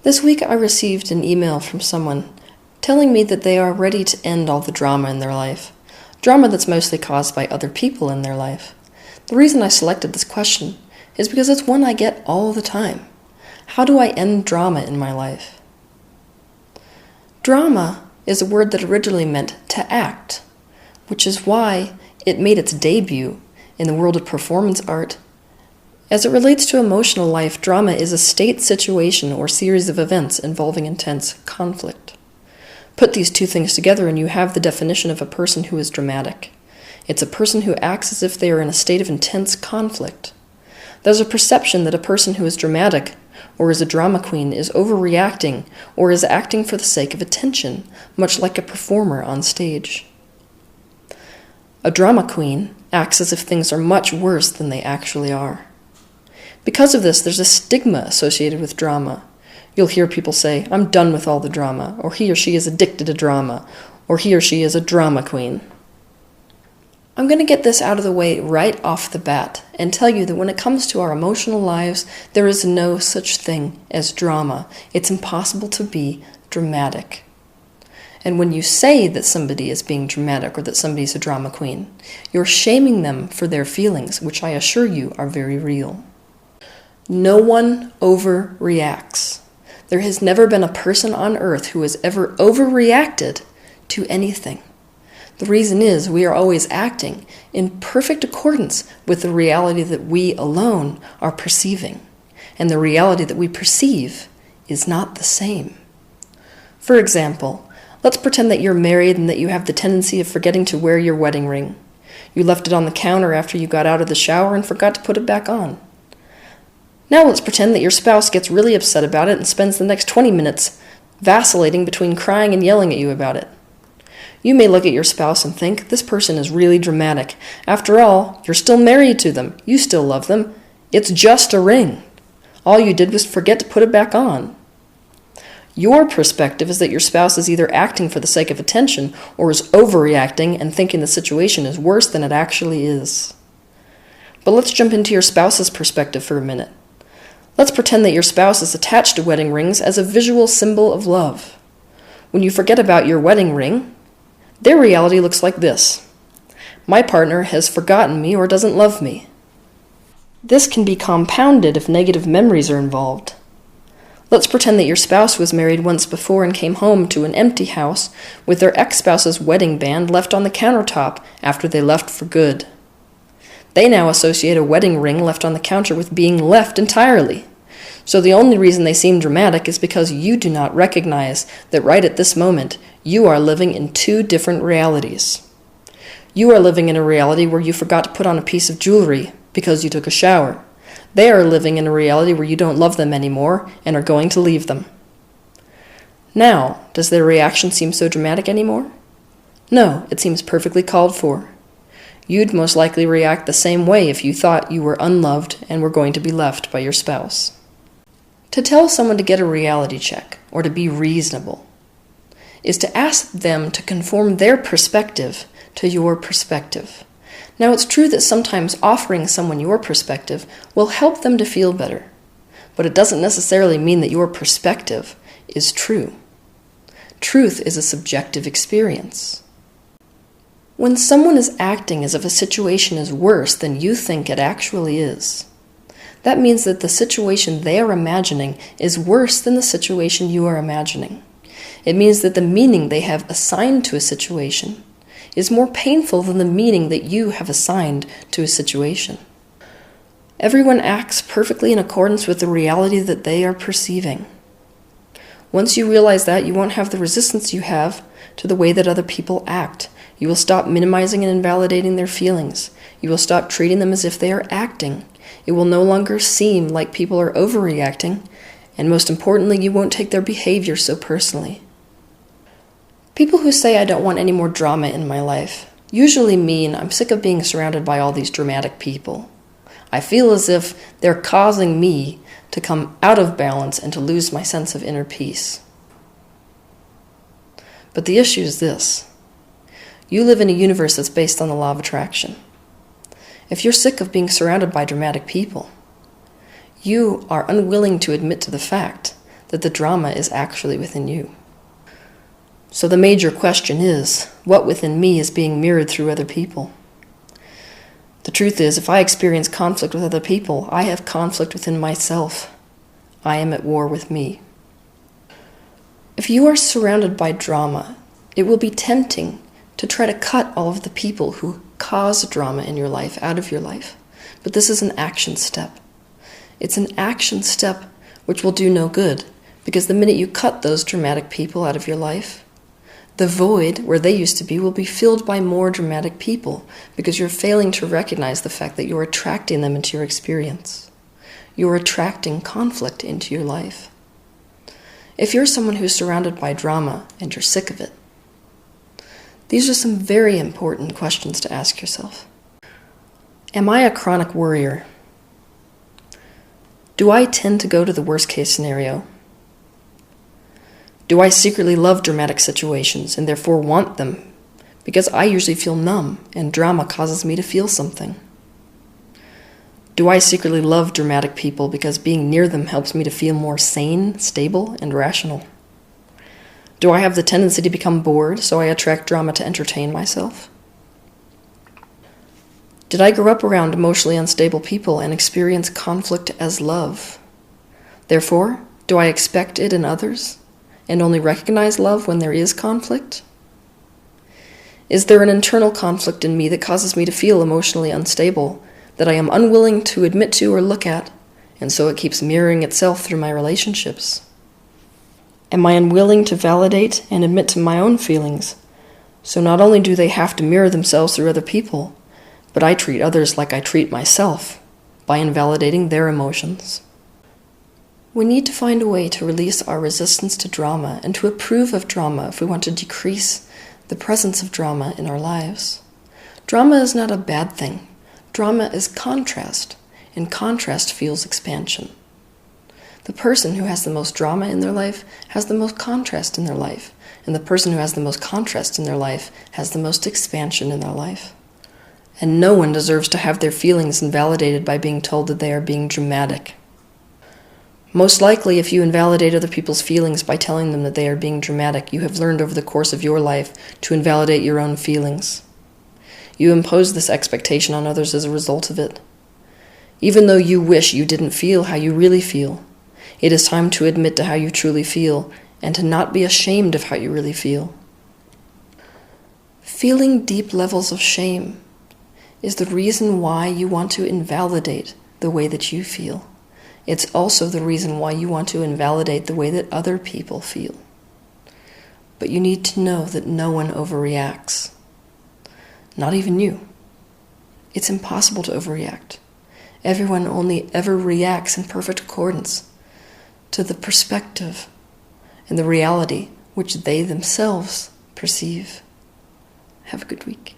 This week I received an email from someone telling me that they are ready to end all the drama in their life, drama that's mostly caused by other people in their life. The reason I selected this question is because it's one I get all the time. How do I end drama in my life? Drama is a word that originally meant to act, which is why it made its debut in the world of performance art. As it relates to emotional life, drama is a state, situation, or series of events involving intense conflict. Put these two things together and you have the definition of a person who is dramatic. It's a person who acts as if they are in a state of intense conflict. There's a perception that a person who is dramatic or is a drama queen is overreacting or is acting for the sake of attention, much like a performer on stage. A drama queen acts as if things are much worse than they actually are. Because of this, there's a stigma associated with drama. You'll hear people say, "I'm done with all the drama," or "he or she is addicted to drama," or "he or she is a drama queen." I'm going to get this out of the way right off the bat and tell you that when it comes to our emotional lives, there is no such thing as drama. It's impossible to be dramatic. And when you say that somebody is being dramatic or that somebody's a drama queen, you're shaming them for their feelings, which I assure you are very real. No one overreacts. There has never been a person on earth who has ever overreacted to anything. The reason is we are always acting in perfect accordance with the reality that we alone are perceiving. And the reality that we perceive is not the same. For example, let's pretend that you're married and that you have the tendency of forgetting to wear your wedding ring. You left it on the counter after you got out of the shower and forgot to put it back on. Now let's pretend that your spouse gets really upset about it and spends the next 20 minutes vacillating between crying and yelling at you about it. You may look at your spouse and think, this person is really dramatic. After all, you're still married to them. You still love them. It's just a ring. All you did was forget to put it back on. Your perspective is that your spouse is either acting for the sake of attention or is overreacting and thinking the situation is worse than it actually is. But let's jump into your spouse's perspective for a minute. Let's pretend that your spouse is attached to wedding rings as a visual symbol of love. When you forget about your wedding ring, their reality looks like this. My partner has forgotten me or doesn't love me. This can be compounded if negative memories are involved. Let's pretend that your spouse was married once before and came home to an empty house with their ex-spouse's wedding band left on the countertop after they left for good. They now associate a wedding ring left on the counter with being left entirely. So the only reason they seem dramatic is because you do not recognize that right at this moment, you are living in two different realities. You are living in a reality where you forgot to put on a piece of jewelry because you took a shower. They are living in a reality where you don't love them anymore and are going to leave them. Now, does their reaction seem so dramatic anymore? No, it seems perfectly called for. You'd most likely react the same way if you thought you were unloved and were going to be left by your spouse. To tell someone to get a reality check, or to be reasonable, is to ask them to conform their perspective to your perspective. Now, it's true that sometimes offering someone your perspective will help them to feel better, but it doesn't necessarily mean that your perspective is true. Truth is a subjective experience. When someone is acting as if a situation is worse than you think it actually is, that means that the situation they are imagining is worse than the situation you are imagining. It means that the meaning they have assigned to a situation is more painful than the meaning that you have assigned to a situation. Everyone acts perfectly in accordance with the reality that they are perceiving. Once you realize that, you won't have the resistance you have to the way that other people act. You will stop minimizing and invalidating their feelings. You will stop treating them as if they are acting. It will no longer seem like people are overreacting, and most importantly, you won't take their behavior so personally. People who say I don't want any more drama in my life usually mean I'm sick of being surrounded by all these dramatic people. I feel as if they're causing me to come out of balance and to lose my sense of inner peace. But the issue is this. You live in a universe that's based on the law of attraction. If you're sick of being surrounded by dramatic people, you are unwilling to admit to the fact that the drama is actually within you. So the major question is, what within me is being mirrored through other people? The truth is, if I experience conflict with other people, I have conflict within myself. I am at war with me. If you are surrounded by drama, it will be tempting to try to cut all of the people who cause drama in your life out of your life. But this is an action step. It's an action step which will do no good, because the minute you cut those dramatic people out of your life, the void where they used to be will be filled by more dramatic people, because you're failing to recognize the fact that you're attracting them into your experience. You're attracting conflict into your life. If you're someone who's surrounded by drama and you're sick of it, these are some very important questions to ask yourself. Am I a chronic worrier? Do I tend to go to the worst case scenario? Do I secretly love dramatic situations and therefore want them because I usually feel numb and drama causes me to feel something? Do I secretly love dramatic people because being near them helps me to feel more sane, stable, and rational? Do I have the tendency to become bored, so I attract drama to entertain myself? Did I grow up around emotionally unstable people and experience conflict as love? Therefore, do I expect it in others and only recognize love when there is conflict? Is there an internal conflict in me that causes me to feel emotionally unstable that I am unwilling to admit to or look at, and so it keeps mirroring itself through my relationships? Am I unwilling to validate and admit to my own feelings, so not only do they have to mirror themselves through other people, but I treat others like I treat myself, by invalidating their emotions? We need to find a way to release our resistance to drama and to approve of drama if we want to decrease the presence of drama in our lives. Drama is not a bad thing. Drama is contrast, and contrast fuels expansion. The person who has the most drama in their life has the most contrast in their life, and the person who has the most contrast in their life has the most expansion in their life. And no one deserves to have their feelings invalidated by being told that they are being dramatic. Most likely, if you invalidate other people's feelings by telling them that they are being dramatic, you have learned over the course of your life to invalidate your own feelings. You impose this expectation on others as a result of it. Even though you wish you didn't feel how you really feel, it is time to admit to how you truly feel and to not be ashamed of how you really feel. Feeling deep levels of shame is the reason why you want to invalidate the way that you feel. It's also the reason why you want to invalidate the way that other people feel. But you need to know that no one overreacts. Not even you. It's impossible to overreact. Everyone only ever reacts in perfect accordance to the perspective and the reality which they themselves perceive. Have a good week.